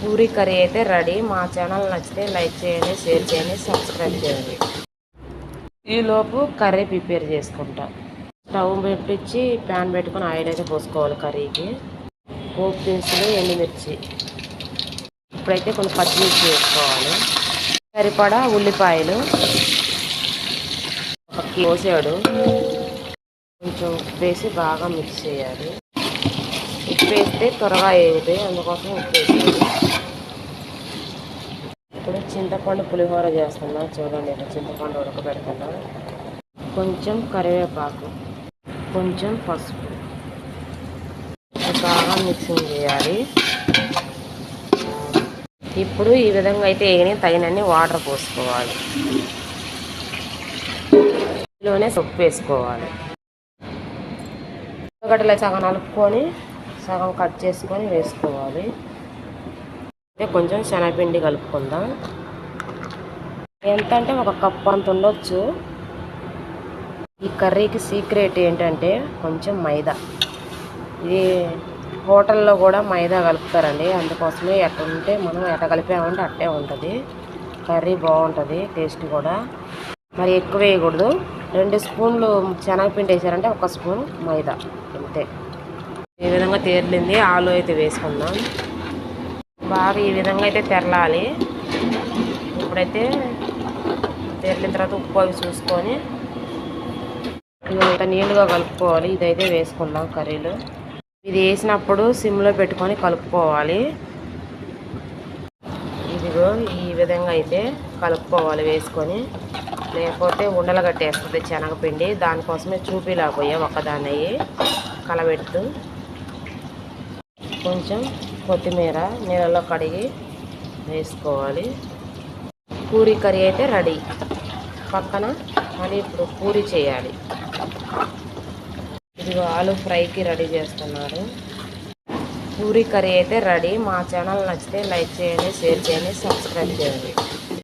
Puri curry అయితే ready. మా channel నచ్చితే లైక్ చేయండి, షేర్ చేయండి, సబ్స్క్రైబ్ చేయండి. ఈలోపు కర్రీ ప్రిపేర్ చేసుకుంటా. స్టవ్ పెట్టించి ప్యాన్ పెట్టుకొని ఆయిల్ అయితే పోసుకోవాలి కర్రీకి. పోపు దినుసులు, ఎండుమిర్చి, ఇప్పుడైతే కొన్ని పచ్చిమిర్చి వేసుకోవాలి. సరిపడా ఉల్లిపాయలు, ఒక కోసాడు, కొంచెం ఉప్పు వేసి బాగా మిక్స్ చేయాలి. ఉప్పు వేస్తే త్వరగా వేగుతాయి, అందుకోసం ఉప్పు వేసేది. ఇప్పుడు చింతపండు పులిహోర చేస్తున్నా చూడండి. ఇట్లా చింతపండు ఉడకబెడుతున్నా. కొంచెం కరివేపాకు, కొంచెం పసుపు, బాగా మిక్సింగ్ చేయాలి. ఇప్పుడు ఈ విధంగా అయితే తగినన్ని వాటర్ పోసుకోవాలి. ఇందులోనే సొప్పు వేసుకోవాలి. ఉల్లగడ్డలు సగం నలుపుకొని సగం కట్ చేసుకొని వేసుకోవాలి. అయితే కొంచెం శనగపిండి కలుపుకుందాం. ఎంత అంటే ఒక కప్పు అంత ఉండొచ్చు. ఈ కర్రీకి సీక్రెట్ ఏంటంటే కొంచెం మైదా. ఇది హోటల్లో కూడా మైదా కలుపుతారండి, అందుకోసమే ఎట్టుంటే మనం ఎట్ట కలిపామంటే అట్టే ఉంటుంది. కర్రీ బాగుంటుంది, టేస్ట్ కూడా. మరి ఎక్కువ వేయకూడదు. 2 స్పూన్లు శనగపిండి వేసారంటే 1 స్పూన్ మైదా, అంతే. ఈ విధంగా తేర్లింది. ఆలు అయితే వేసుకుందాం. బాగా ఈ విధంగా అయితే తెరలాలి. ఇప్పుడైతే తేర్లిన తర్వాత ఉప్పు అవి చూసుకొని ఇంత నీళ్ళుగా కలుపుకోవాలి. ఇదైతే వేసుకుందాం కర్రీలో. ఇది వేసినప్పుడు సిమ్లో పెట్టుకొని కలుపుకోవాలి. ఇదిగో ఈ విధంగా అయితే కలుపుకోవాలి వేసుకొని, లేకపోతే ఉండలు కట్టేస్తుంది శనగపిండి. దానికోసమే చూపిలాపోయా ఒకదాన్ని అయ్యి కలబెడుతూ. కొంచెం కొత్తిమీర నీళ్ళలో కడిగి వేసుకోవాలి. పూరీ కర్రీ అయితే రెడీ. పక్కన మళ్ళీ ఇప్పుడు పూరీ చేయాలి. ఇదిగో ఆలు ఫ్రైకి రెడీ చేస్తున్నారు. పూరీ కర్రీ అయితే రెడీ. మా ఛానల్ నచ్చితే లైక్ చేయండి, షేర్ చేయండి, సబ్స్క్రైబ్ చేయండి.